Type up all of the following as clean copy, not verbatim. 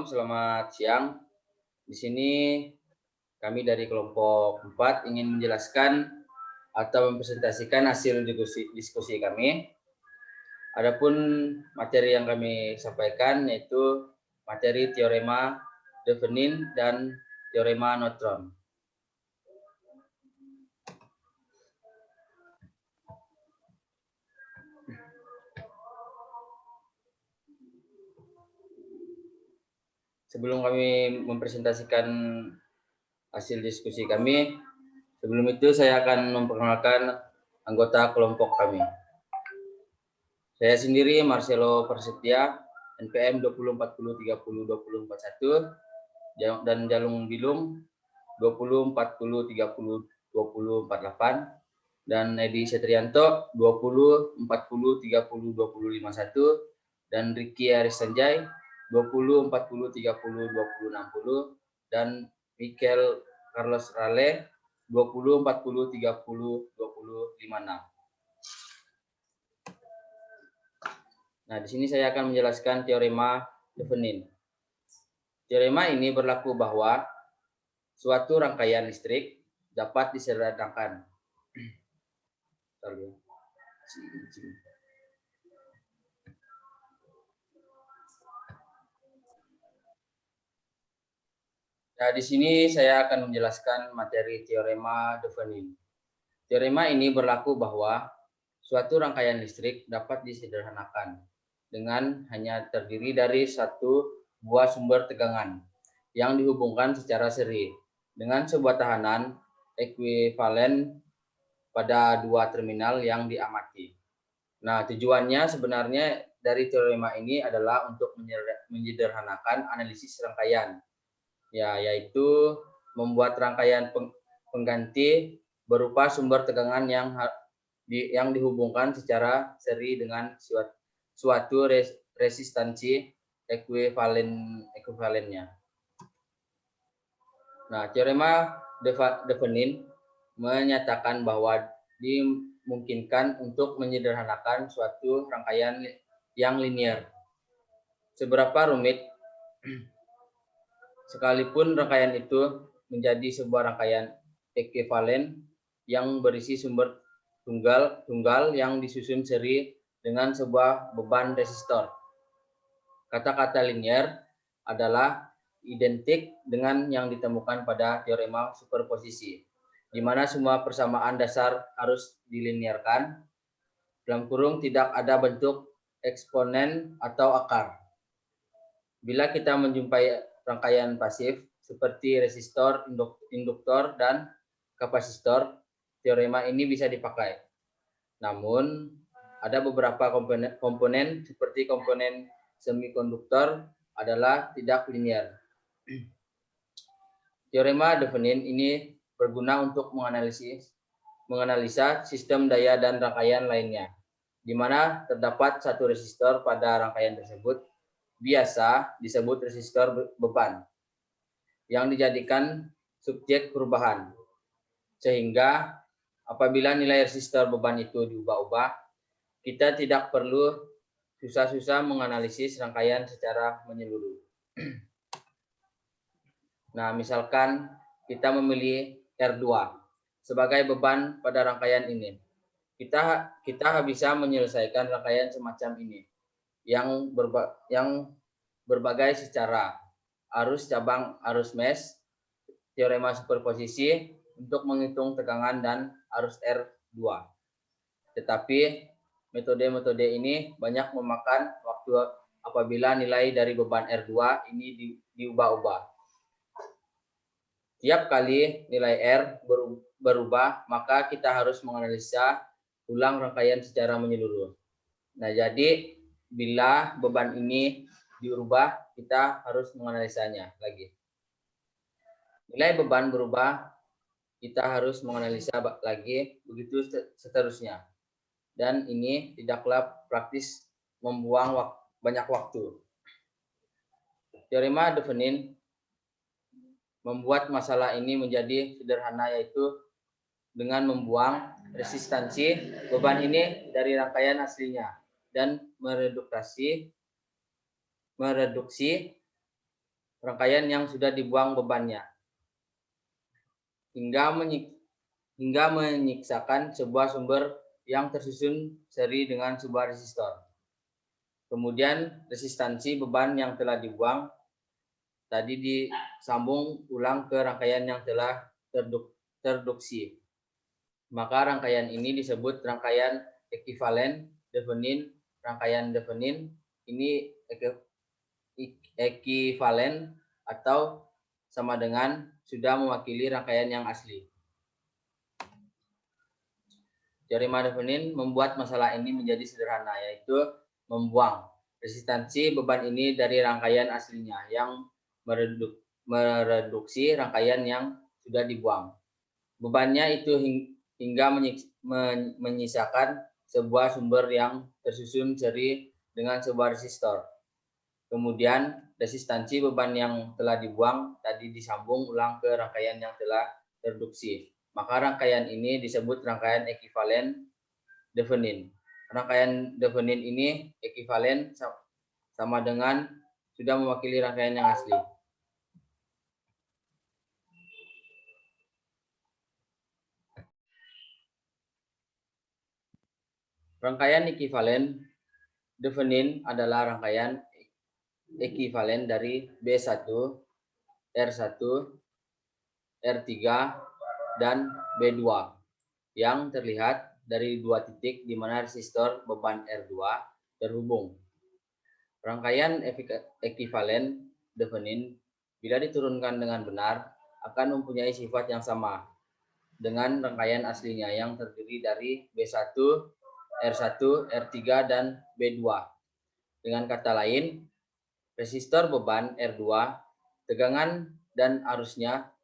selamat siang. Di sini kami dari kelompok 4 ingin menjelaskan atau mempresentasikan hasil diskusi kami. Adapun materi yang kami sampaikan yaitu materi teorema de Venin dan teorema neutron. Sebelum kami mempresentasikan hasil diskusi kami, sebelum itu saya akan memperkenalkan anggota kelompok kami. Saya sendiri Marcelo Persetia, NPM 2040302041 dan Jalung Bilung 2040302048 dan Edi Setrianto 2040302051 dan Ricky Arisanjay 2040302060 dan Michael Carlos Rale 2040302056. Nah, di sini saya akan menjelaskan teorema de Venin. Teorema ini berlaku bahwa suatu rangkaian listrik dapat disederhanakan. Nah, di sini saya akan menjelaskan materi teorema de Venin. Teorema ini berlaku bahwa suatu rangkaian listrik dapat disederhanakan dengan hanya terdiri dari satu buah sumber tegangan yang dihubungkan secara seri dengan sebuah tahanan ekuivalen pada dua terminal yang diamati. Nah, tujuannya sebenarnya dari teorema ini adalah untuk menyederhanakan analisis rangkaian, yaitu membuat rangkaian pengganti berupa sumber tegangan yang dihubungkan secara seri dengan suatu resistansi ekuivalennya. Nah, teorema de Venin menyatakan bahwa dimungkinkan untuk menyederhanakan suatu rangkaian yang linear. Seberapa rumit sekalipun rangkaian itu menjadi sebuah rangkaian ekuivalen yang berisi sumber tunggal yang disusun seri dengan sebuah beban resistor. Kata-kata linear adalah identik dengan yang ditemukan pada teorema superposisi, di mana semua persamaan dasar harus dilinearkan, dalam kurung tidak ada bentuk eksponen atau akar. Bila kita menjumpai rangkaian pasif seperti resistor, induktor, dan kapasitor, teorema ini bisa dipakai. Namun, ada beberapa komponen seperti komponen semikonduktor adalah tidak linear. Teorema de Venin ini berguna untuk menganalisa sistem daya dan rangkaian lainnya, di mana terdapat satu resistor pada rangkaian tersebut, biasa disebut resistor beban, yang dijadikan subjek perubahan. Sehingga apabila nilai resistor beban itu diubah-ubah, kita tidak perlu susah-susah menganalisis rangkaian secara menyeluruh. Nah, misalkan kita memilih R2 sebagai beban pada rangkaian ini. Kita bisa menyelesaikan rangkaian semacam ini yang berbagai secara arus cabang arus mesh, teorema superposisi untuk menghitung tegangan dan arus R2. Tetapi metode-metode ini banyak memakan waktu apabila nilai dari beban R2 ini diubah-ubah. Tiap kali nilai R berubah, maka kita harus menganalisa ulang rangkaian secara menyeluruh. Nah, jadi bila beban ini diubah, kita harus menganalisanya lagi. Nilai beban berubah, kita harus menganalisa lagi, begitu seterusnya. Dan ini tidaklah praktis, membuang banyak waktu. Teorema de Venin membuat masalah ini menjadi sederhana, yaitu dengan membuang resistansi beban ini dari rangkaian aslinya dan mereduksi rangkaian yang sudah dibuang bebannya, hingga menyiksakan sebuah sumber yang tersusun seri dengan sebuah resistor. Kemudian resistansi beban yang telah dibuang tadi disambung ulang ke rangkaian yang telah terduksi. Maka rangkaian ini disebut rangkaian ekivalen Thevenin. Rangkaian Thevenin ini ekivalen atau sama dengan sudah mewakili rangkaian yang asli. Teorema Thevenin membuat masalah ini menjadi sederhana, yaitu membuang resistansi beban ini dari rangkaian aslinya yang mereduksi rangkaian yang sudah dibuang. Bebannya itu hingga menyisakan sebuah sumber yang tersusun seri dengan sebuah resistor. Kemudian resistansi beban yang telah dibuang tadi disambung ulang ke rangkaian yang telah terduksi. Maka rangkaian ini disebut rangkaian ekivalen Thevenin. Rangkaian Thevenin ini ekivalen sama dengan sudah mewakili rangkaian yang asli. Rangkaian ekivalen Thevenin adalah rangkaian ekivalen dari B1, R1, R3, dan B2 yang terlihat dari dua titik di mana resistor beban R2 terhubung. Rangkaian ekivalen Thevenin bila diturunkan dengan benar akan mempunyai sifat yang sama dengan rangkaian aslinya yang terdiri dari B1, R1, R3, dan B2. Dengan kata lain, resistor beban R2, tegangan dan arusnya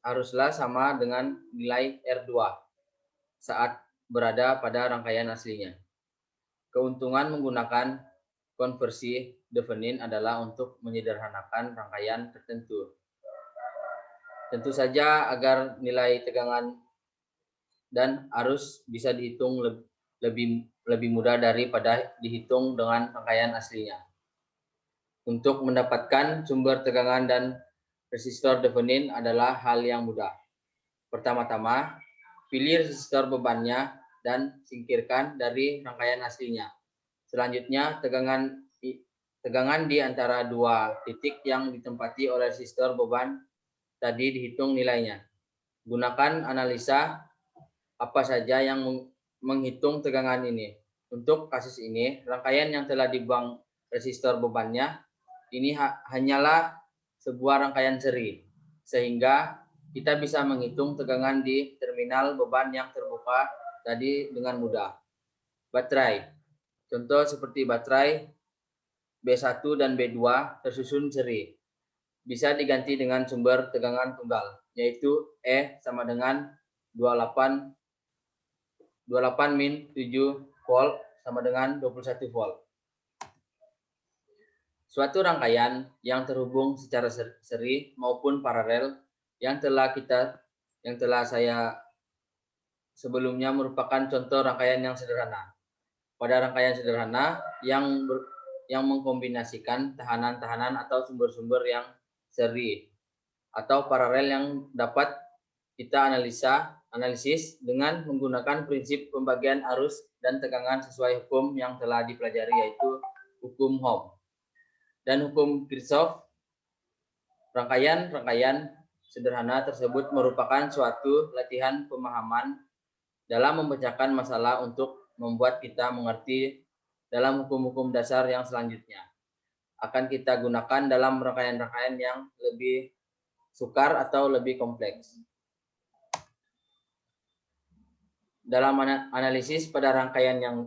haruslah sama dengan nilai R2 saat berada pada rangkaian aslinya. Keuntungan menggunakan konversi Thevenin adalah untuk menyederhanakan rangkaian tertentu. Tentu saja agar nilai tegangan dan arus bisa dihitung lebih mudah daripada dihitung dengan rangkaian aslinya. Untuk mendapatkan sumber tegangan dan resistor Thevenin adalah hal yang mudah. Pertama-tama, pilih resistor bebannya dan singkirkan dari rangkaian aslinya. Selanjutnya, tegangan di antara dua titik yang ditempati oleh resistor beban tadi dihitung nilainya. Gunakan analisa apa saja yang menghitung tegangan ini. Untuk kasus ini, rangkaian yang telah dibuang resistor bebannya ini hanyalah sebuah rangkaian seri, sehingga kita bisa menghitung tegangan di terminal beban yang terbuka tadi dengan mudah. Baterai, contoh seperti baterai B1 dan B2 tersusun seri, bisa diganti dengan sumber tegangan tunggal, yaitu E sama dengan 28 min 7 volt sama dengan 21 volt. Suatu rangkaian yang terhubung secara seri maupun paralel yang telah saya sebelumnya merupakan contoh rangkaian yang sederhana. Pada rangkaian sederhana yang mengkombinasikan tahanan-tahanan atau sumber-sumber yang seri atau paralel yang dapat kita analisis dengan menggunakan prinsip pembagian arus dan tegangan sesuai hukum yang telah dipelajari, yaitu hukum Ohm dan hukum Kirchhoff. Rangkaian sederhana tersebut merupakan suatu latihan pemahaman dalam memecahkan masalah untuk membuat kita mengerti dalam hukum-hukum dasar yang selanjutnya akan kita gunakan dalam rangkaian-rangkaian yang lebih sukar atau lebih kompleks. Dalam analisis pada rangkaian yang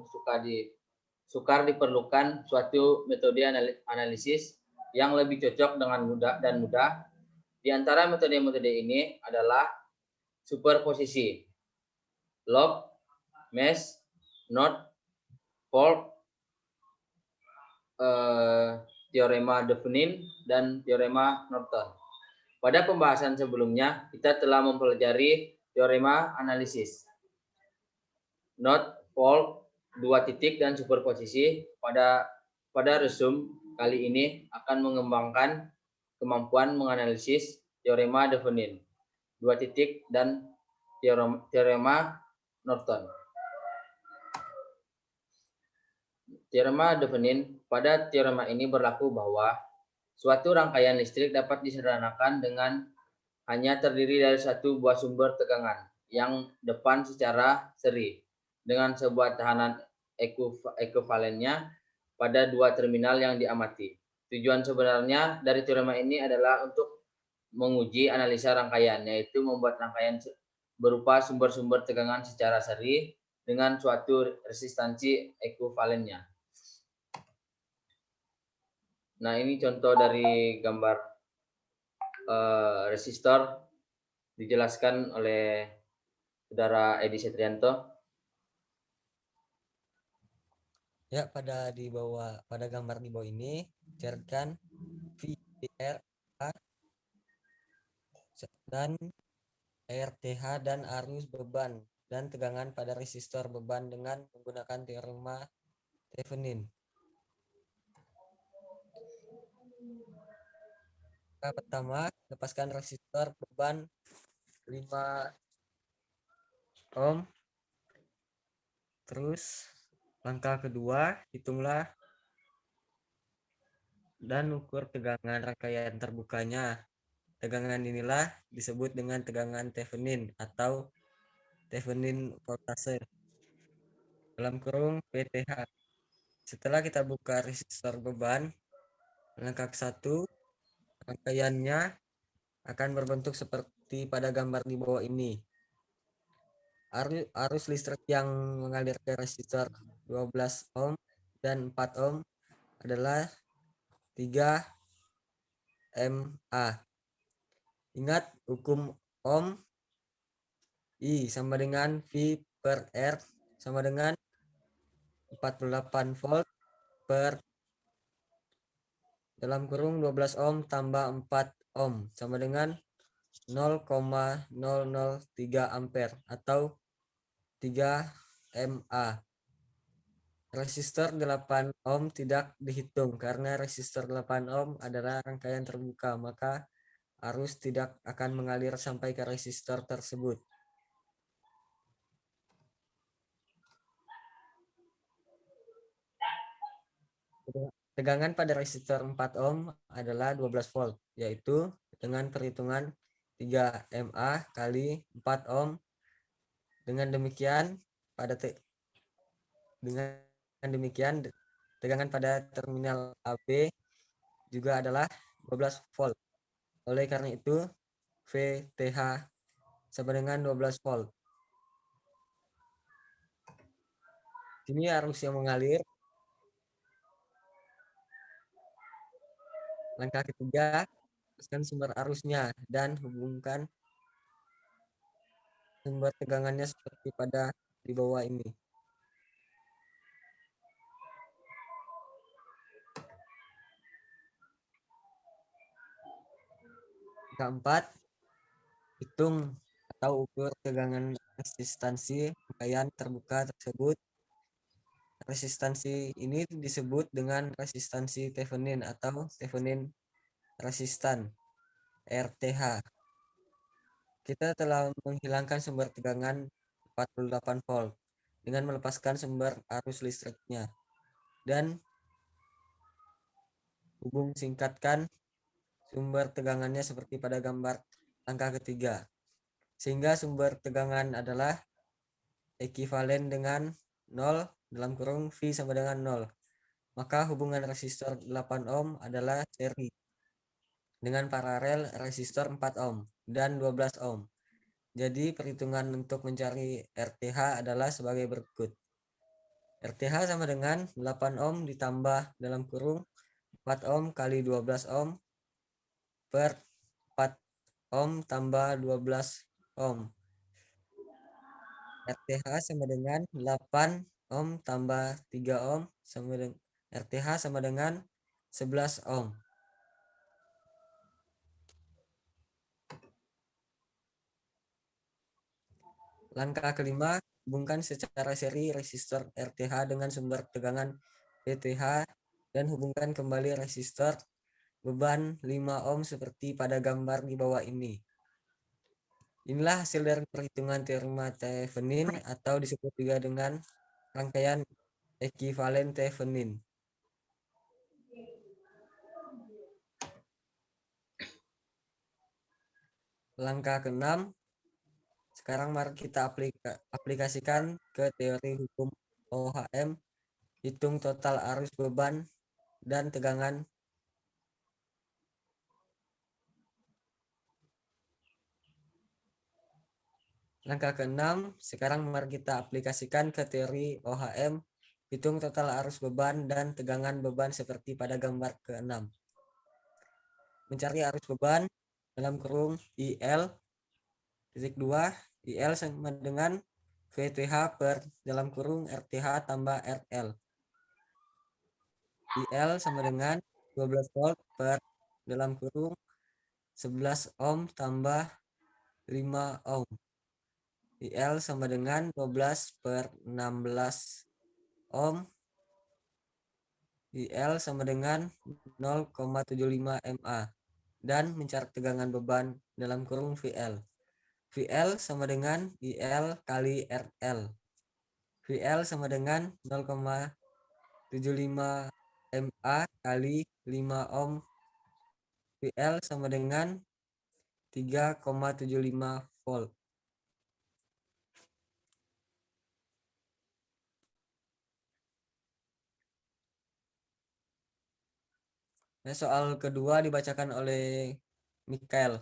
sukar diperlukan suatu metode analisis yang lebih cocok dengan mudah. Di antara metode-metode ini adalah superposisi, log, mesh, knot, fold, teorema Thevenin, dan teorema Norton. Pada pembahasan sebelumnya, kita telah mempelajari teorema analisis, knot, fold, dua titik, dan superposisi pada resume kali ini akan mengembangkan kemampuan menganalisis teorema Thevenin, 2 titik, dan teorema Norton. Teorema Thevenin, pada teorema ini berlaku bahwa suatu rangkaian listrik dapat disederhanakan dengan hanya terdiri dari satu buah sumber tegangan yang depan secara seri dengan sebuah tekanan ekuivalennya pada dua terminal yang diamati. Tujuan sebenarnya dari teorema ini adalah untuk menguji analisa rangkaian, yaitu membuat rangkaian berupa sumber-sumber tegangan secara seri dengan suatu resistansi ekuivalennya. Nah, ini contoh dari gambar resistor dijelaskan oleh Saudara Edi Setrianto. Ya, pada gambar di bawah ini cairkan VR dan RTH dan arus beban dan tegangan pada resistor beban dengan menggunakan teorema Thevenin. Pertama, lepaskan resistor beban 5 ohm. Terus langkah kedua, hitunglah dan ukur tegangan rangkaian terbukanya. Tegangan inilah disebut dengan tegangan Thevenin atau Thevenin voltase dalam kurung PTH. Setelah kita buka resistor beban, langkah 1, rangkaiannya akan berbentuk seperti pada gambar di bawah ini. Arus listrik yang mengalir ke resistor 12 ohm dan 4 ohm adalah 3 mA. Ingat hukum ohm, I sama dengan V per R sama dengan 48 volt per dalam kurung 12 ohm tambah 4 ohm sama dengan 0,003 ampere atau 3 mA. Resistor 8 ohm tidak dihitung karena resistor 8 ohm adalah rangkaian terbuka, maka arus tidak akan mengalir sampai ke resistor tersebut. Tegangan pada resistor 4 ohm adalah 12 volt, yaitu dengan perhitungan 3 mA kali 4 ohm. Dengan demikian tegangan pada terminal AB juga adalah 12 volt. Oleh karena itu, VTH sama dengan 12 volt. Ini arus yang mengalir. Langkah ketiga, lepaskan sumber arusnya dan hubungkan sumber tegangannya seperti pada di bawah ini. Keempat, hitung atau ukur tegangan resistansi rangkaian terbuka tersebut. Resistansi ini disebut dengan resistansi Thevenin atau Thevenin resistan RTH. Kita telah menghilangkan sumber tegangan 48 volt dengan melepaskan sumber arus listriknya dan hubung singkatkan sumber tegangannya seperti pada gambar angka ketiga, sehingga sumber tegangan adalah ekuivalen dengan 0 dalam kurung V sama dengan 0. Maka hubungan resistor 8 ohm adalah seri dengan paralel resistor 4 ohm dan 12 ohm. Jadi perhitungan untuk mencari RTH adalah sebagai berikut. RTH sama dengan 8 ohm ditambah dalam kurung 4 ohm kali 12 ohm per 4 ohm tambah 12 ohm. RTH sama dengan 8 ohm tambah 3 ohm sama dengan RTH sama dengan 11 ohm. Langkah kelima, hubungkan secara seri resistor RTH dengan sumber tegangan PTH dan hubungkan kembali resistor beban 5 ohm seperti pada gambar di bawah ini. Inilah hasil dari perhitungan teorema Thevenin atau disebut juga dengan rangkaian ekuivalen Thevenin. Langkah ke-6, sekarang mari kita aplikasikan ke teori hukum OHM, hitung total arus beban dan tegangan. Langkah ke-6, sekarang mari kita aplikasikan ke teori OHM, hitung total arus beban dan tegangan beban seperti pada gambar ke-6. Mencari arus beban dalam kurung IL, titik 2, IL sama dengan VTH per dalam kurung RTH tambah RL. IL sama dengan 12 volt per dalam kurung 11 ohm tambah 5 ohm. IL sama dengan 12 per 16 ohm. IL sama dengan 0,75 MA. Dan mencari tegangan beban dalam kurung VL. VL sama dengan IL kali RL. VL sama dengan 0,75 MA kali 5 ohm. VL sama dengan 3,75 volt. Nah, soal kedua dibacakan oleh Mikael.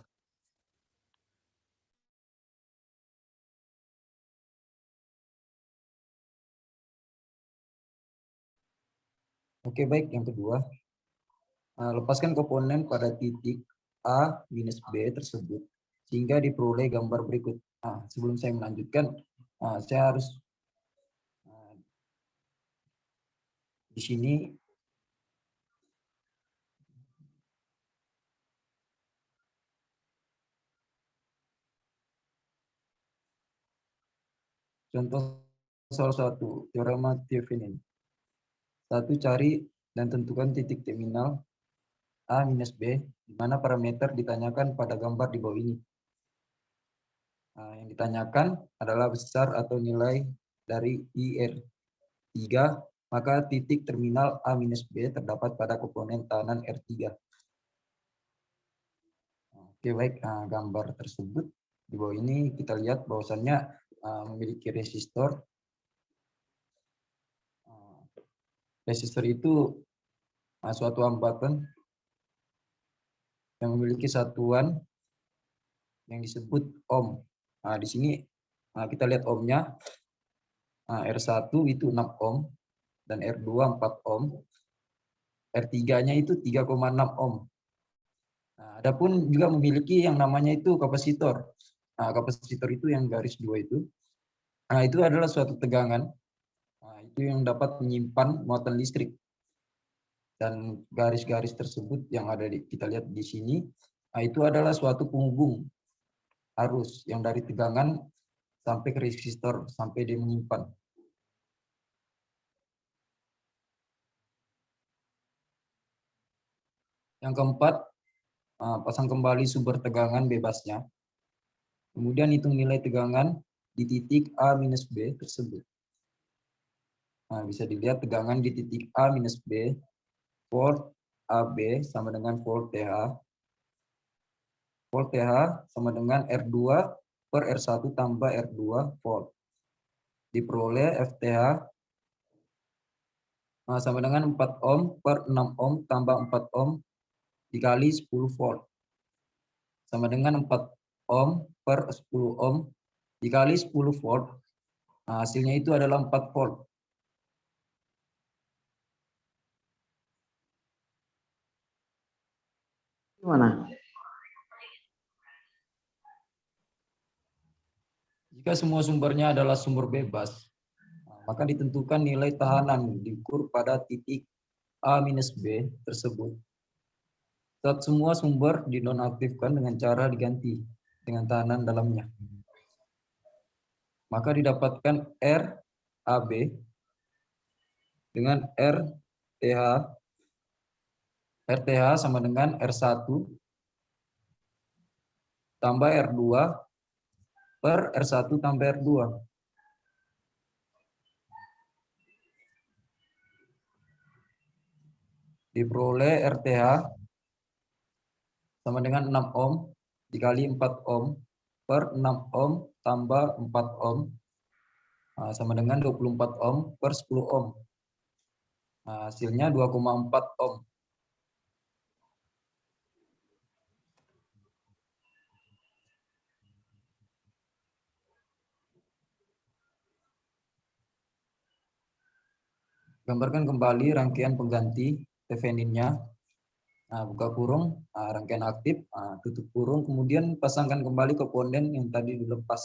Oke, baik. Yang kedua, lepaskan komponen pada titik A minus B tersebut sehingga diperoleh gambar berikut. Sebelum saya melanjutkan, saya harus di sini contoh salah satu teorema Thevenin. Satu, cari dan tentukan titik terminal A minus B, di mana parameter ditanyakan pada gambar di bawah ini. Yang ditanyakan adalah besar atau nilai dari IR3, maka titik terminal A minus B terdapat pada komponen tahanan R3. Oke, baik. Gambar tersebut di bawah ini kita lihat bahwasannya memiliki resistor. Resistor itu suatu hambatan yang memiliki satuan yang disebut ohm. Di sini kita lihat ohmnya. R1 itu 6 ohm dan R2 4 ohm. R3-nya itu 3,6 ohm. Adapun juga memiliki yang namanya itu kapasitor. Kapasitor itu yang garis 2 itu. Itu adalah suatu tegangan. Itu yang dapat menyimpan muatan listrik. Dan garis-garis tersebut yang ada kita lihat di sini, itu adalah suatu penghubung arus yang dari tegangan sampai ke resistor sampai dia menyimpan. Yang keempat, pasang kembali sumber tegangan bebasnya. Kemudian hitung nilai tegangan di titik A minus B tersebut. Bisa dilihat tegangan di titik A minus B, volt AB sama dengan volt TH. Volt TH sama dengan R2 per R1 tambah R2 volt. Diperoleh FTH sama dengan 4 ohm per 6 ohm tambah 4 ohm dikali 10 volt. Sama dengan 4 ohm per 10 ohm dikali 10 volt. Hasilnya itu adalah 4 volt. Gimana? Jika semua sumbernya adalah sumber bebas, maka ditentukan nilai tahanan diukur pada titik A minus B tersebut. Saat semua sumber dinonaktifkan dengan cara diganti dengan tahanan dalamnya. Maka didapatkan R AB dengan R TH RTH sama dengan R1 tambah R2 per R1 tambah R2. Diperoleh RTH sama dengan 6 ohm dikali 4 ohm per 6 ohm tambah 4 ohm sama dengan 24 ohm per 10 ohm. Hasilnya 2,4 ohm. Gambarkan kembali rangkaian pengganti Thevenin-nya. Buka kurung, rangkaian aktif, tutup kurung, kemudian pasangkan kembali komponen yang tadi dilepas.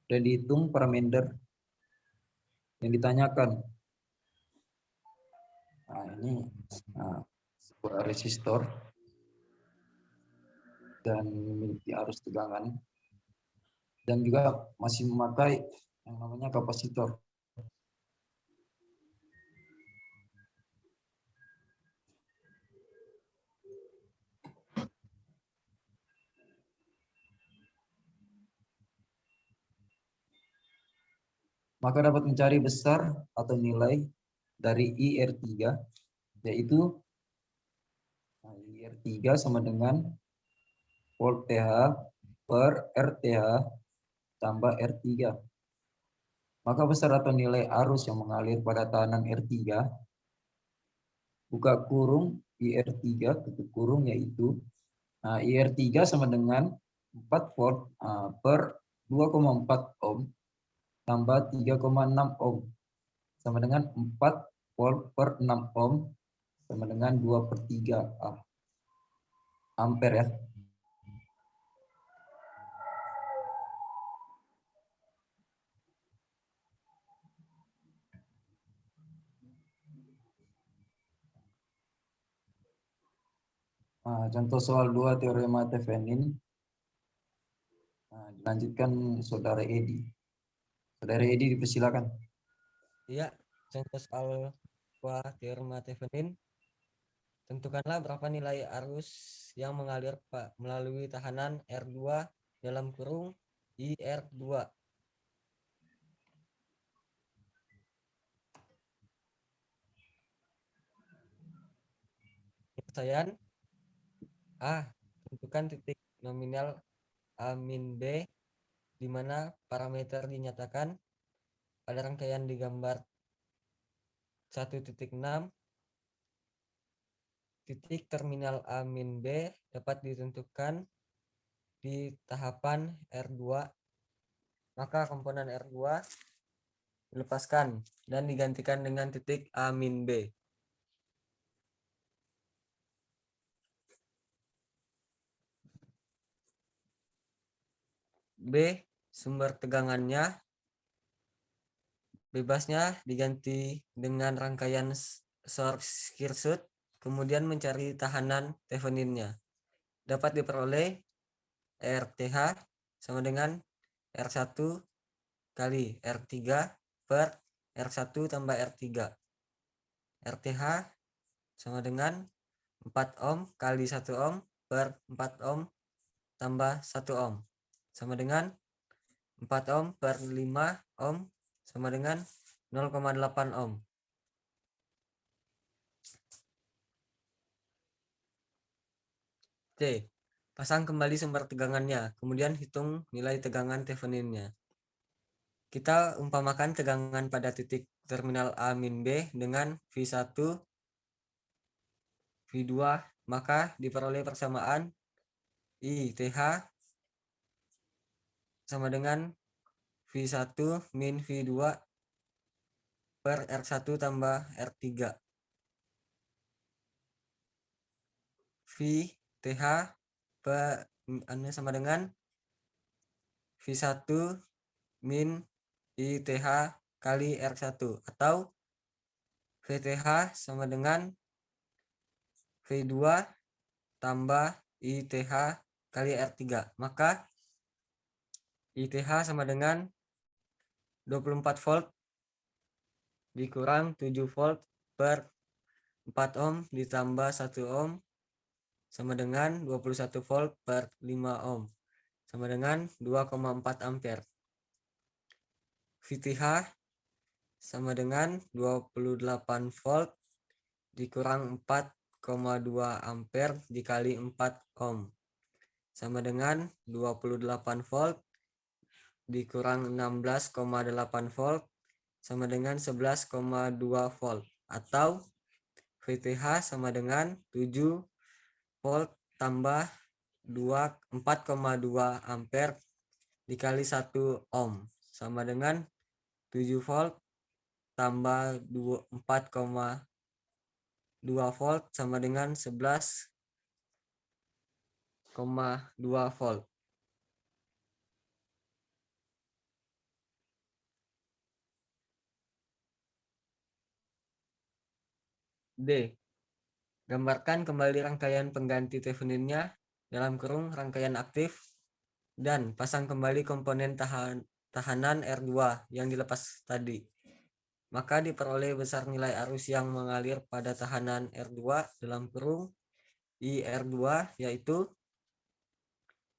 Dan dihitung parameter yang ditanyakan. Ini sebuah resistor dan memiliki arus tegangan dan juga masih memakai yang namanya kapasitor. Maka dapat mencari besar atau nilai dari IR3, yaitu IR3 sama dengan volt TH per RTH tambah R3. Maka besar atau nilai arus yang mengalir pada tahanan R3, buka kurung IR3, tutup kurung, yaitu IR3 sama dengan 4 volt per 2,4 ohm tambah 3,6 ohm sama dengan 4 volt per 6 ohm sama dengan 2/3 ampere ya. Contoh soal 2 teorema Thevenin. Dilanjutkan Saudara Edi. Saudara Edi dipersilakan. Iya, contoh soal teorema Thevenin. Tentukanlah berapa nilai arus yang mengalir melalui tahanan R2 dalam kurung IR2. Penyelesaian A. Tentukan titik nominal A min B di mana parameter dinyatakan pada rangkaian di gambar 1.6. Titik terminal A min B dapat ditentukan di tahapan R2. Maka komponen R2 dilepaskan dan digantikan dengan titik A min B. B. Sumber tegangannya bebasnya diganti dengan rangkaian short circuit, kemudian mencari tahanan Theveninnya. Dapat diperoleh RTH sama dengan R1 kali R3 per R1 tambah R3. RTH sama dengan 4 ohm kali 1 ohm per 4 ohm tambah 1 ohm sama dengan 4 ohm per 5 ohm sama dengan 0,8 ohm. C. Pasang kembali sumber tegangannya, kemudian hitung nilai tegangan Theveninnya. Kita umpamakan tegangan pada titik terminal A min B dengan V1, V2, maka diperoleh persamaan ITH sama dengan V1 min V2 per R1 tambah R3. VTH sama dengan V1 min ITH kali R1 atau VTH sama dengan V2 tambah ITH kali R3. Maka ITH sama dengan 24 volt dikurang 7 volt per 4 ohm ditambah 1 ohm sama dengan 21 volt per 5 ohm sama dengan 2,4 ampere. VTH sama dengan 28 volt dikurang 4,2 ampere dikali 4 ohm sama dengan 28 volt dikurang 16,8 volt sama dengan 11,2 volt, atau VTH sama dengan 7 volt tambah 4,2 ampere dikali 1 ohm sama dengan 7 volt tambah 4,2 volt sama dengan 11,2 volt. D. Gambarkan kembali rangkaian pengganti Theveninnya dalam kurung rangkaian aktif dan pasang kembali komponen tahanan R2 yang dilepas tadi. Maka diperoleh besar nilai arus yang mengalir pada tahanan R2 dalam kurung IR2, yaitu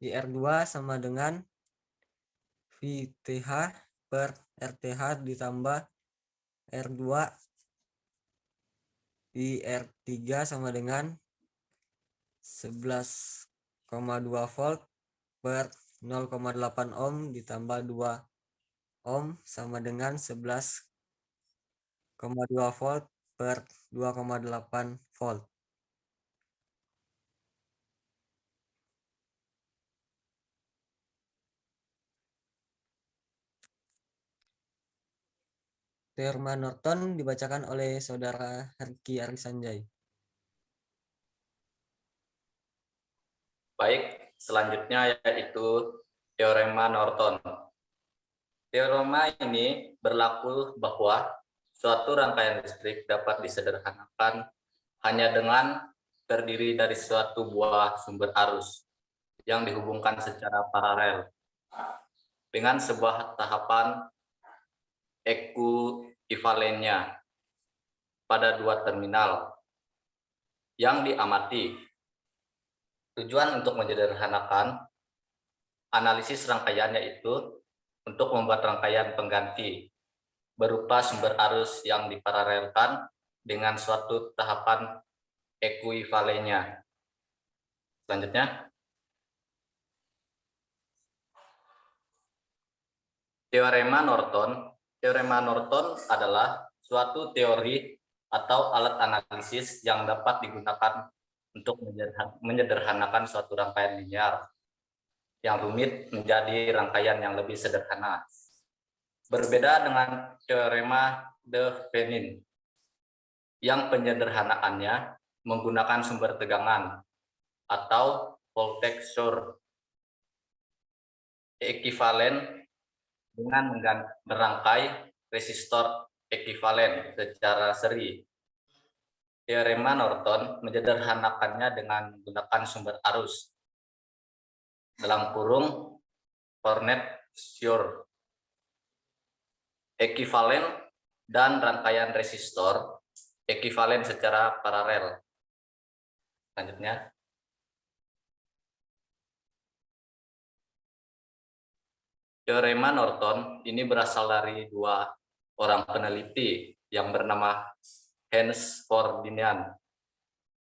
IR2 sama dengan VTH per RTH ditambah R2 IR3 sama dengan 11,2 volt per 0,8 ohm ditambah 2 ohm sama dengan 11,2 volt per 2,8 volt. Teorema Norton dibacakan oleh Saudara Herki Arisanjay. Baik, selanjutnya yaitu teorema Norton. Teorema ini berlaku bahwa suatu rangkaian listrik dapat disederhanakan hanya dengan terdiri dari suatu buah sumber arus yang dihubungkan secara paralel dengan sebuah tahapan ekuivalennya pada dua terminal yang diamati. Tujuan untuk menyederhanakan analisis rangkaian yaitu untuk membuat rangkaian pengganti berupa sumber arus yang diparalelkan dengan suatu tahapan ekuivalennya. Selanjutnya, teorema Norton. Teorema Norton adalah suatu teori atau alat analisis yang dapat digunakan untuk menyederhanakan suatu rangkaian linear yang rumit menjadi rangkaian yang lebih sederhana. Berbeda dengan teorema Thevenin yang penyederhanaannya menggunakan sumber tegangan atau voltage source ekivalen dengan merangkai resistor ekivalen secara seri. Teorema Norton menyederhanakannya dengan menggunakan sumber arus dalam kurung Cornet Sure ekivalen dan rangkaian resistor ekivalen secara paralel. Selanjutnya, teorema Norton ini berasal dari dua orang peneliti yang bernama Hans Ferdinand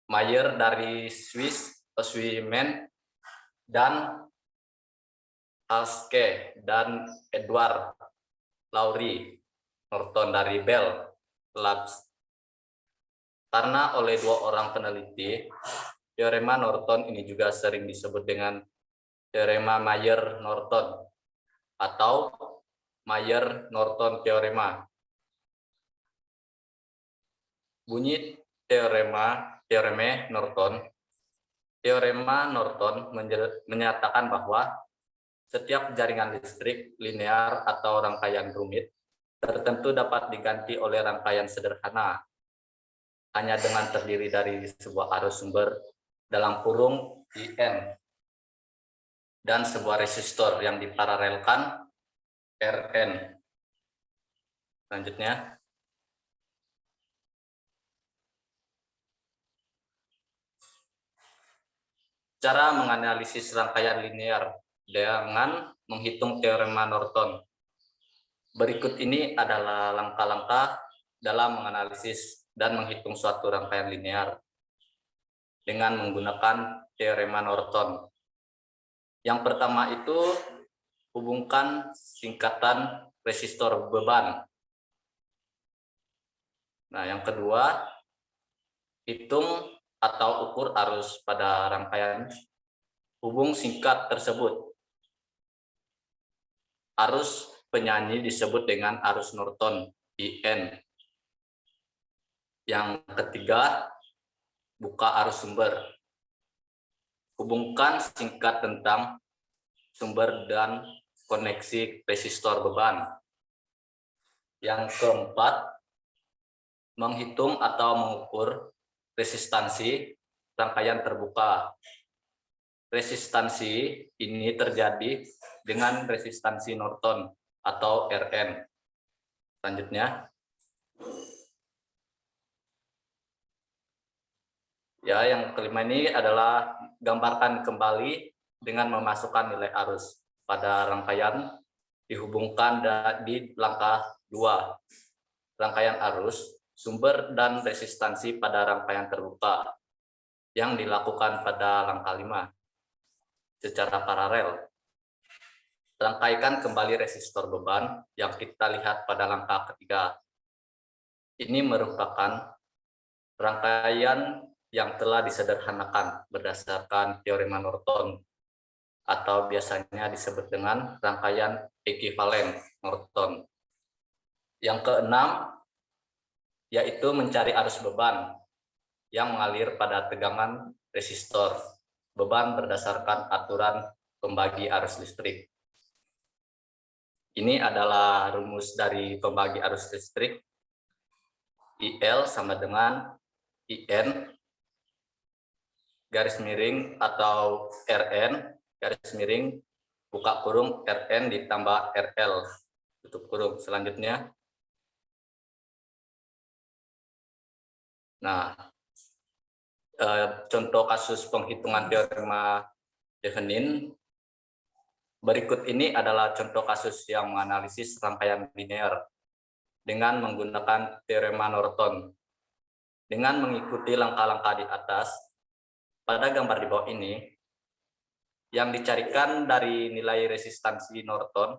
Mayer dari Swiss, Switzerland, dan Halske dan Edward Laurie Norton dari Bell Labs. Karena oleh dua orang peneliti, teorema Norton ini juga sering disebut dengan teorema Mayer-Norton atau Mayer-Norton teorema. Bunyi teorema Norton. Teorema Norton menyatakan bahwa setiap jaringan listrik linear atau rangkaian rumit tertentu dapat diganti oleh rangkaian sederhana hanya dengan terdiri dari sebuah arus sumber dalam kurung IN dan sebuah resistor yang diparalelkan RN. Selanjutnya, Cara menganalisis rangkaian linear dengan menghitung teorema Norton. Berikut ini adalah langkah-langkah dalam menganalisis dan menghitung suatu rangkaian linear dengan menggunakan teorema Norton. Yang pertama itu hubungkan singkatan resistor beban. Nah, yang kedua, hitung atau ukur arus pada rangkaian hubung singkat tersebut. Arus penyanyi disebut dengan arus Norton, IN. Yang ketiga, buka arus sumber. Hubungkan singkat tentang sumber dan koneksi resistor beban. Yang keempat, menghitung atau mengukur resistansi rangkaian terbuka. Resistansi ini terjadi dengan resistansi Norton atau Rn. Selanjutnya, ya, yang kelima ini adalah gambarkan kembali dengan memasukkan nilai arus pada rangkaian dihubungkan di langkah 2. Rangkaian arus, sumber dan resistansi pada rangkaian terbuka yang dilakukan pada langkah 5 secara paralel. Rangkaikan kembali resistor beban yang kita lihat pada langkah ketiga. Ini merupakan rangkaian yang telah disederhanakan berdasarkan teorema Norton atau biasanya disebut dengan rangkaian ekuivalen Norton. Yang keenam, yaitu mencari arus beban yang mengalir pada tegangan resistor beban berdasarkan aturan pembagi arus listrik. Ini adalah rumus dari pembagi arus listrik. IL sama dengan IN garis miring atau RN garis miring buka kurung RN ditambah RL tutup kurung. Selanjutnya, nah, contoh kasus penghitungan teorema Thevenin. Berikut ini adalah contoh kasus yang menganalisis rangkaian linear dengan menggunakan teorema Norton. Dengan mengikuti langkah-langkah di atas, pada gambar di bawah ini, yang dicarikan dari nilai resistansi Norton,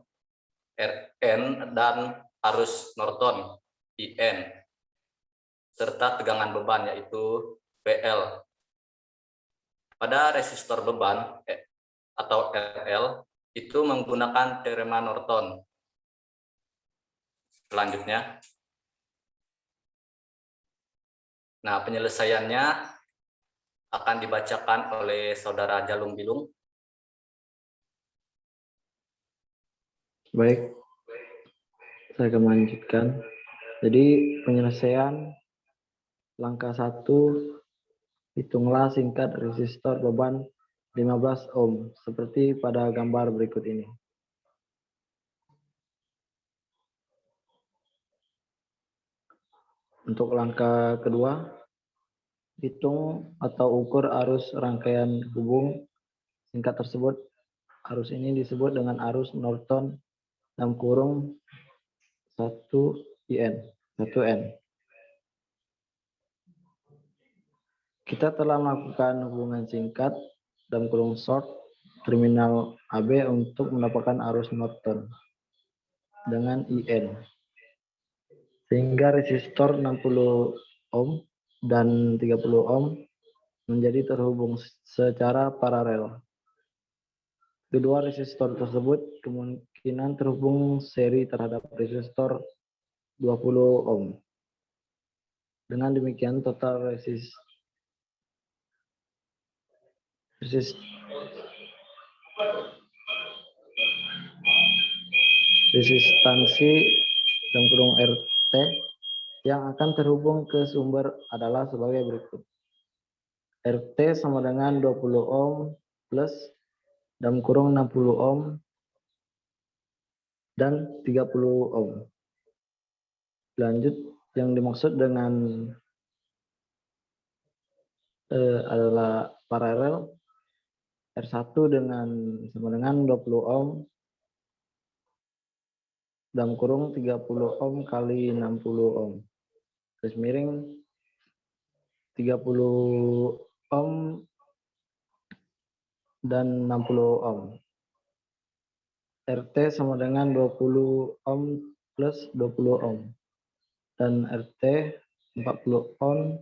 Rn, dan arus Norton, IN, serta tegangan beban yaitu PL. Pada resistor beban atau RL itu menggunakan teorema Norton. Selanjutnya, nah, penyelesaiannya akan dibacakan oleh Saudara Jalung Bilung. Baik, saya akan melanjutkan. Jadi penyelesaian langkah 1, hitunglah singkat resistor beban 15 ohm seperti pada gambar berikut ini. Untuk langkah kedua, hitung atau ukur arus rangkaian hubung singkat tersebut. Arus ini disebut dengan arus Norton dalam kurung 1 IN, 1N. Kita telah melakukan hubungan singkat dalam kurung short terminal AB untuk mendapatkan arus Norton dengan IN. Sehingga resistor 60 ohm dan 30 ohm menjadi terhubung secara paralel. Kedua resistor tersebut kemungkinan terhubung seri terhadap resistor 20 ohm. Dengan demikian total resistansi dalam kurung RT yang akan terhubung ke sumber adalah sebagai berikut. RT sama dengan 20 ohm plus dalam kurung 60 ohm dan 30 ohm. Lanjut, yang dimaksud dengan adalah paralel. R1 sama dengan 20 ohm dalam kurung 30 ohm kali 60 ohm. Garis miring 30 ohm dan 60 ohm. RT sama dengan 20 ohm plus 20 ohm. Dan RT 40 ohm.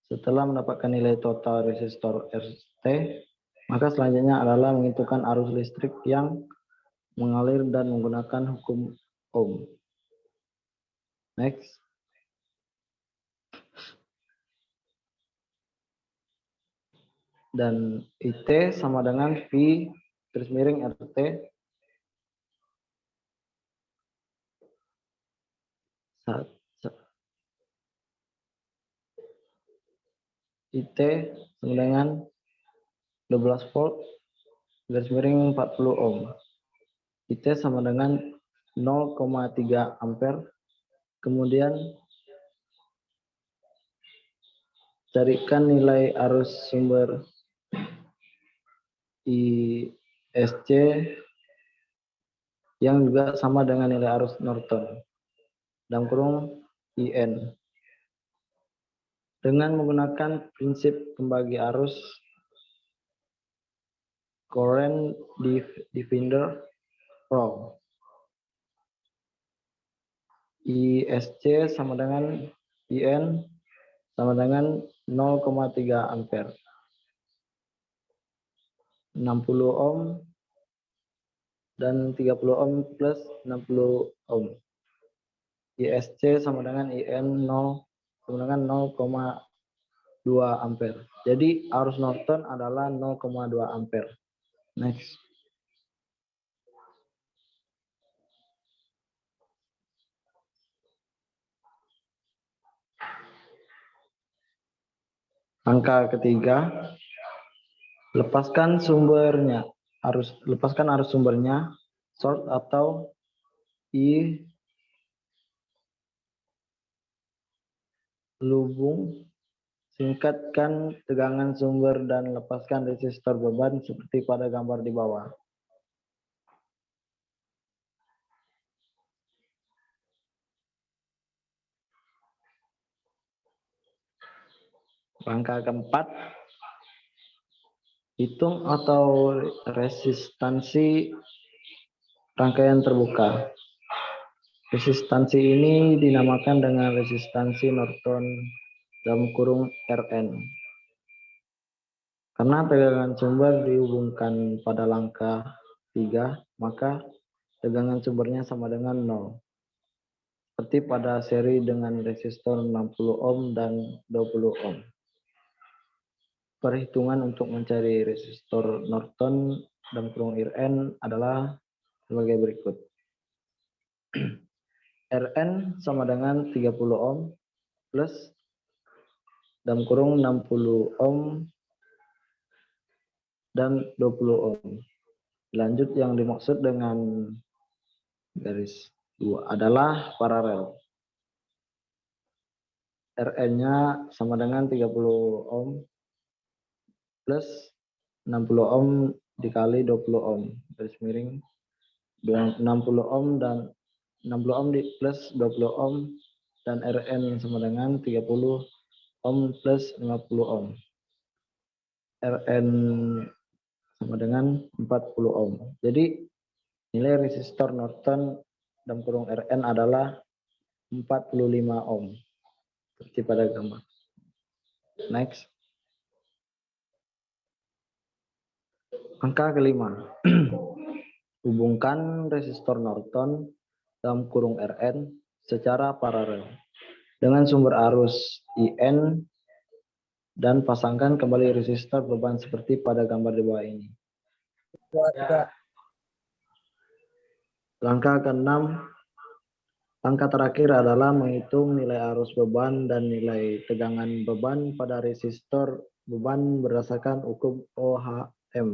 Setelah mendapatkan nilai total resistor RT, maka selanjutnya adalah menghitungkan arus listrik yang mengalir dan menggunakan hukum Ohm. Next. Dan IT sama dengan V garis miring RT IT sama dengan 12 volt garis miring 40 ohm. IT sama dengan 0,3 ampere. Kemudian carikan nilai arus sumber ISC yang juga sama dengan nilai arus Norton dalam kurung IN. Dengan menggunakan prinsip pembagi arus current divider rule, ISC sama dengan IN sama dengan 0,3 ampere. 60 ohm dan 30 ohm plus 60 ohm. ISC sama dengan IN 0 sama dengan 0,2 ampere. Jadi arus Norton adalah 0,2 ampere. Next. Angka ketiga, lepaskan arus sumbernya, short atau I lubung, singkatkan tegangan sumber dan lepaskan resistor beban seperti pada gambar di bawah. Langkah keempat, hitung atau resistansi rangkaian terbuka. Resistansi ini dinamakan dengan resistansi Norton dalam kurung Rn. Karena tegangan sumber dihubungkan pada langkah 3, maka tegangan sumbernya sama dengan 0. Seperti pada seri dengan resistor 60 ohm dan 20 ohm. Perhitungan untuk mencari resistor Norton dalam kurung Rn adalah sebagai berikut. Rn sama dengan 30 ohm plus dalam kurung 60 ohm dan 20 ohm. Lanjut yang dimaksud dengan garis 2 adalah paralel. Rn-nya sama dengan 30 ohm plus 60 ohm dikali 20 ohm. Garis miring 60 ohm dan 60 ohm plus 20 ohm dan Rn sama dengan 30 ohm plus 50 ohm. Rn sama dengan 40 ohm. Jadi nilai resistor Norton dalam kurung Rn adalah 45 ohm. Seperti pada gambar. Next. Angka kelima. Hubungkan resistor Norton dalam kurung Rn secara paralel dengan sumber arus IN dan pasangkan kembali resistor beban seperti pada gambar di bawah ini. Langkah keenam, langkah terakhir adalah menghitung nilai arus beban dan nilai tegangan beban pada resistor beban berdasarkan hukum OHM.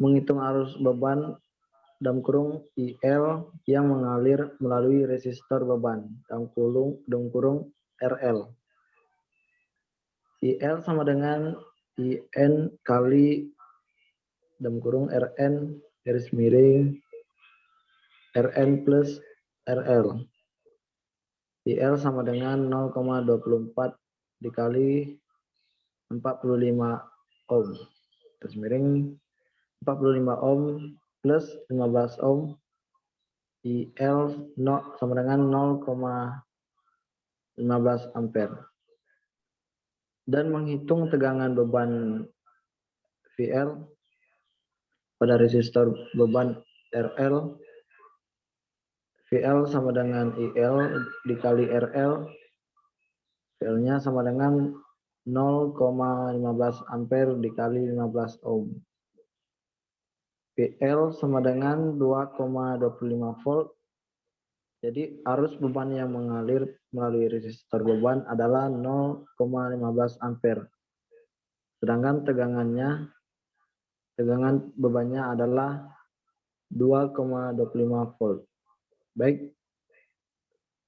Menghitung arus beban dalam kurung IL yang mengalir melalui resistor beban dalam kurung RL. IL sama dengan IN kali dalam kurung RN garis miring RN plus RL. IL sama dengan 0,24 dikali 45 ohm. Garis miring 45 ohm plus 15 ohm. IL sama dengan 0,15 ampere. Dan menghitung tegangan beban VL pada resistor beban RL. VL sama dengan IL dikali RL. VL-nya sama dengan 0,15 ampere dikali 15 ohm. PL sama dengan 2,25 volt. Jadi arus beban yang mengalir melalui resistor beban adalah 0,15 ampere. Sedangkan tegangan bebannya adalah 2,25 volt. Baik,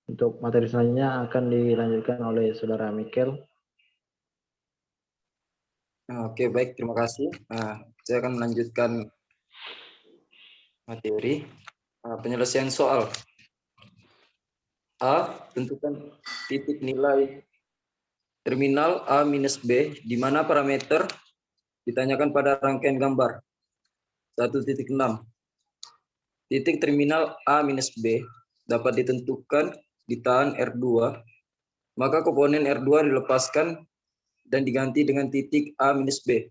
untuk materi selanjutnya akan dilanjutkan oleh Saudara Mikel. Oke, baik, terima kasih. Saya akan melanjutkan materi. Penyelesaian soal. A. Tentukan titik nilai terminal A minus B, di mana parameter ditanyakan pada rangkaian gambar. 1.6. Titik terminal A minus B dapat ditentukan ditahan R2, maka komponen R2 dilepaskan dan diganti dengan titik A minus B.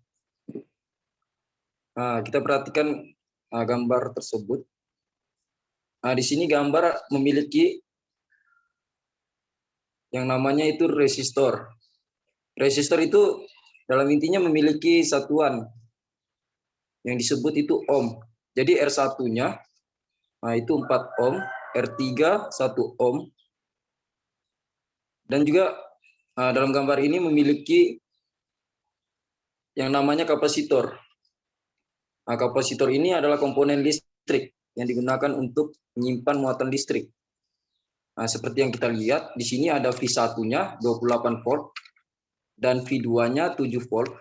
Kita perhatikan gambar tersebut. Di sini gambar memiliki yang namanya itu resistor. Resistor itu dalam intinya memiliki satuan yang disebut itu ohm. Jadi R1-nya itu 4 ohm, R3 1 ohm. Dan juga dalam gambar ini memiliki yang namanya kapasitor. Kapasitor ini adalah komponen listrik yang digunakan untuk menyimpan muatan listrik. Seperti yang kita lihat, di sini ada V1-nya 28 volt dan V2-nya 7 volt.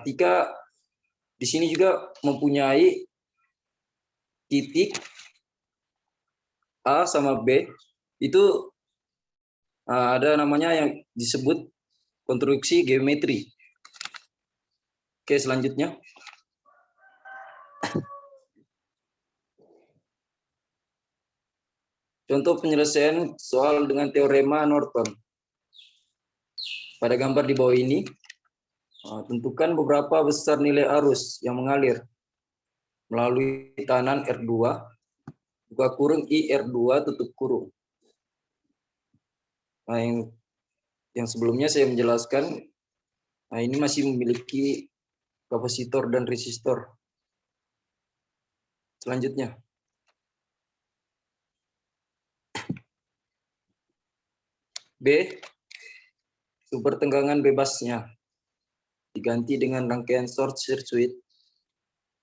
Ketika di sini juga mempunyai titik A sama B, itu ada namanya yang disebut konstruksi geometri. Oke, selanjutnya. Contoh penyelesaian soal dengan teorema Norton. Pada gambar di bawah ini, tentukan beberapa besar nilai arus yang mengalir melalui tahanan R2, buka kurung I R2 tutup kurung. Yang sebelumnya saya menjelaskan, ini masih memiliki kapasitor dan resistor. Selanjutnya. B. Sumber tegangan bebasnya diganti dengan rangkaian short circuit,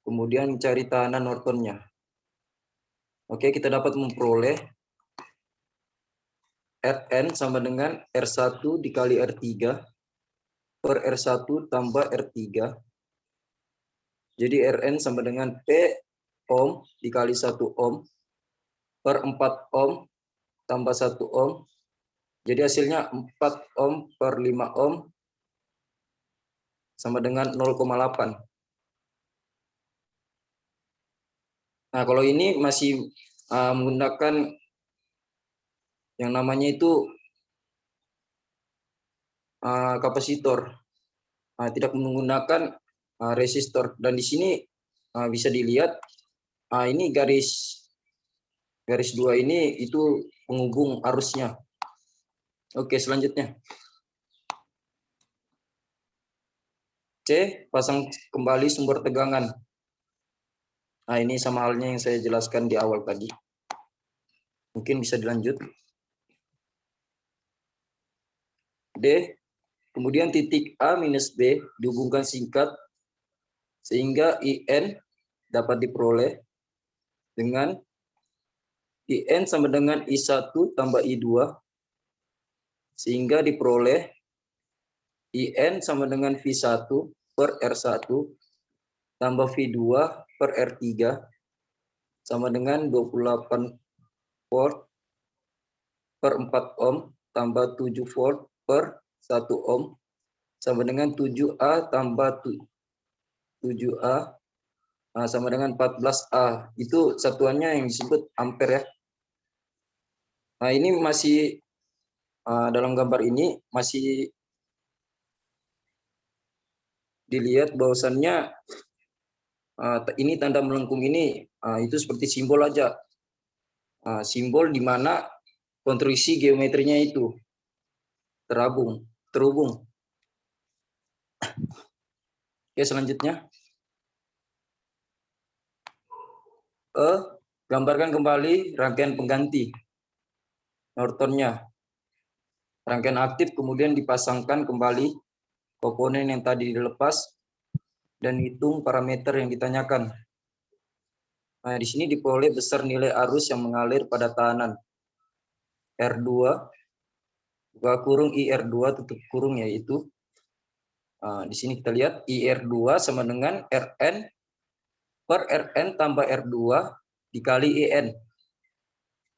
kemudian mencari tahanan Nortonnya. Oke, kita dapat memperoleh Rn sama dengan R1 dikali R3 per R1 tambah R3. Jadi Rn sama dengan P ohm dikali 1 ohm per 4 ohm tambah 1 ohm. Jadi hasilnya 4 ohm per 5 ohm sama dengan 0,8. Nah, kalau ini masih menggunakan yang namanya itu kapasitor, tidak menggunakan resistor. Dan di sini bisa dilihat ini garis 2 ini itu penghubung arusnya. Oke, selanjutnya. C. Pasang kembali sumber tegangan. Ini sama halnya yang saya jelaskan di awal tadi. Mungkin bisa dilanjut. D. Kemudian titik A minus B dihubungkan singkat sehingga IN dapat diperoleh dengan IN sama dengan I1 tambah I2 sehingga diperoleh IN sama dengan V1 per R1 tambah V2 per R3 sama dengan 28 volt per 4 ohm tambah 7 volt per 1 ohm sama dengan 7A tambah 7A sama dengan 14A. Itu satuannya yang disebut ampere ya. Nah, ini masih dalam gambar ini masih dilihat bahwasannya ini tanda melengkung ini itu seperti simbol aja. Simbol di mana konstruksi geometrinya itu terhubung. Oke, selanjutnya. Gambarkan kembali rangkaian pengganti Nortonnya. Rangkaian aktif kemudian dipasangkan kembali komponen yang tadi dilepas dan hitung parameter yang ditanyakan. Nah, di sini diperoleh besar nilai arus yang mengalir pada tahanan R2 buka kurung IR2 tutup kurung yaitu di sini kita lihat IR2 sama dengan RN per RN tambah R2 dikali IN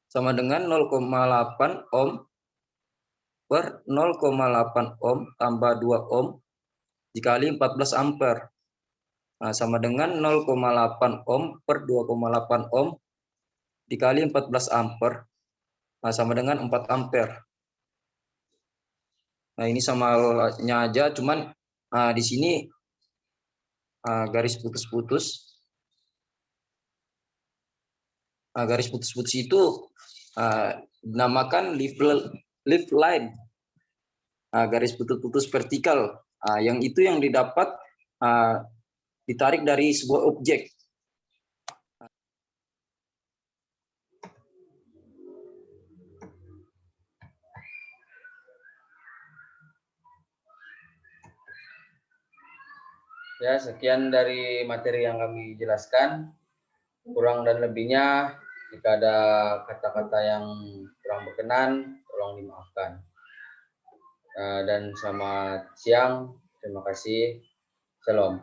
sama dengan 0,8 ohm per 0,8 ohm tambah 2 ohm dikali 14 ampere. Nah, sama dengan 0,8 ohm per 2,8 ohm dikali 14 ampere. Nah, sama dengan 4 ampere. Nah, ini samanya aja, cuman di sini garis putus-putus. Garis putus-putus itu dinamakan lift line. Garis putus-putus vertikal. Yang itu yang didapat ditarik dari sebuah objek. Ya, sekian dari materi yang kami jelaskan. Kurang dan lebihnya, jika ada kata-kata yang kurang berkenan, tolong dimaafkan. Dan selamat siang. Terima kasih. Shalom.